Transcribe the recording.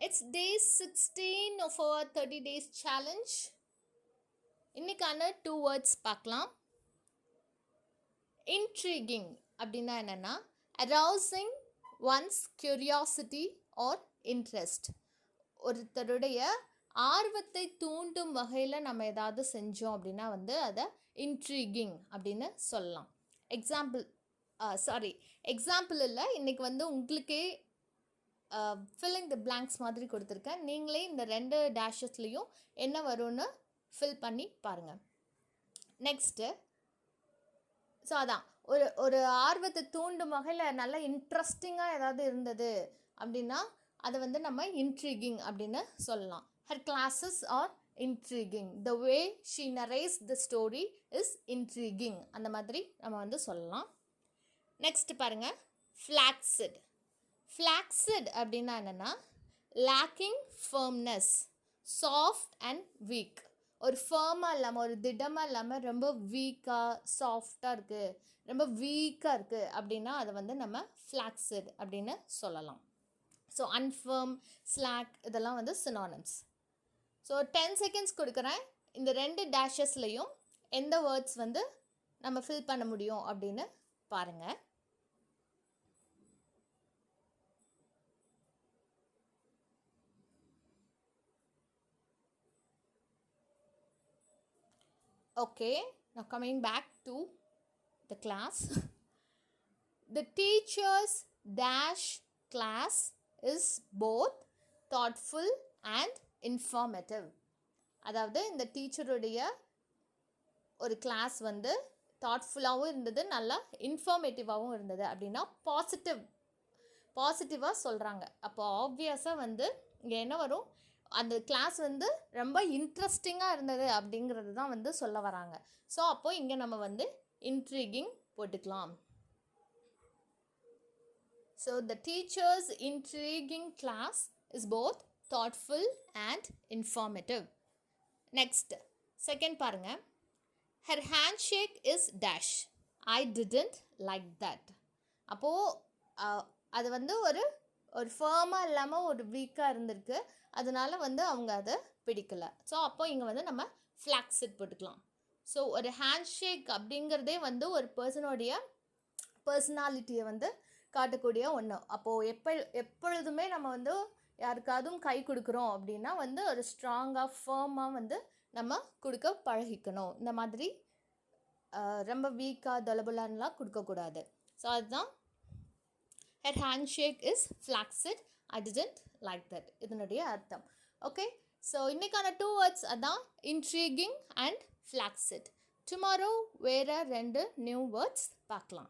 It's day 16 of our 30 days challenge. இன்னைக்கான 2 words பார்க்கலாம். Intriguing அப்படின்னா என்னன்னா arousing one's curiosity or interest. ஒருத்தருடைய ஆர்வத்தை தூண்டும் வகையில் நம்ம ஏதாவது செஞ்சோம் அப்படின்னா அதை இன்ட்ரீகிங் அப்படின்னு சொல்லலாம். எக்ஸாம்பிள் இல்லை, இன்றைக்கி உங்களுக்கே ஃபில்லிங் த பிளாங்க்ஸ் மாதிரி கொடுத்துருக்கேன். நீங்களே இந்த 2 டேஷஸ்லேயும் என்ன வரும்னு ஃபில் பண்ணி பாருங்கள். நெக்ஸ்ட்டு அதான் ஒரு ஆர்வத்தை தூண்டும் வகையில் நல்ல இன்ட்ரெஸ்டிங்காக ஏதாவது இருந்தது அப்படின்னா அதை நம்ம இன்ட்ரீகிங் அப்படின்னு சொல்லலாம். Her classes are intriguing, the way she narrates the story is intriguing, அந்த மாதிரி நம்ம சொல்லலாம். நெக்ஸ்ட் பாருங்கள், ஃப்ளாக்ஸிட். ஃப்ளாக்ஸிட் அப்படின்னா என்னென்னா lacking firmness, soft and week. ஒரு ஃபர்மாக இல்லாமல், ஒரு திடமாக இல்லாமல், ரொம்ப வீக்காக சாஃப்டாக இருக்குது, ரொம்ப வீக்காக இருக்குது அப்படின்னா அதை நம்ம ஃப்ளாக்ஸிட் அப்படின்னு சொல்லலாம். ஸோ அன்ஃபர்ம், ஸ்லாக் இதெல்லாம் சினானிம்ஸ். ஸோ 10 செகண்ட்ஸ் கொடுக்குறேன். இந்த 2 டேஷஸ்லையும் எந்த வேர்ட்ஸ் நம்ம ஃபில் பண்ண முடியும் அப்படின்னு பாருங்கள். Okay, now coming back to the class. The teacher's dash class is both thoughtful and informative. அதாவது இந்த டீச்சருடைய ஒரு கிளாஸ் தாட்ஃபுல்லாகவும் இருந்தது, நல்லா இன்ஃபார்மேட்டிவாகவும் இருந்தது அப்படின்னா பாசிட்டிவாக சொல்கிறாங்க. அப்போ ஆப்வியஸாக இங்கே என்ன வரும், அந்த கிளாஸ் ரொம்ப இன்ட்ரெஸ்டிங்காக இருந்தது அப்படிங்கிறது தான் சொல்ல வராங்க. ஸோ அப்போது இங்கே நம்ம இன்ட்ரீகிங் போட்டுக்கலாம். So the teachers intriguing class is both thoughtful and informative. Next, second பாருங்க, her handshake is dash, I didn't like that. அப்போது அது ஒரு ஃபர்மாக இல்லாமல் ஒரு வீக்காக இருந்திருக்கு, அதனால அவங்க அதை பிடிக்கலை. ஸோ அப்போ இங்கே நம்ம ஃப்ளாக்ஸிட் போட்டுக்கலாம். ஸோ ஒரு ஹேண்ட்ஷேக் அப்படிங்கிறதே ஒரு பர்சனுடைய பர்சனாலிட்டியை காட்டக்கூடிய ஒன்று. அப்போது எப்பொழுதுமே நம்ம யாருக்காதும் கை கொடுக்குறோம் அப்படின்னா ஒரு ஸ்ட்ராங்காக ஃபர்மாக நம்ம கொடுக்க பழகிக்கணும். இந்த மாதிரி ரொம்ப வீக்காக தொலபுலான்லாம் கொடுக்கக்கூடாது. ஸோ அதுதான் her handshake is flaccid, I didn't like that இதனுடைய அர்த்தம். ஓகே, ஸோ இன்றைக்கான 2 words அதான் intriguing and flaccid. டுமாரோ வேறு 2 நியூ வேர்ட்ஸ் பார்க்கலாம்.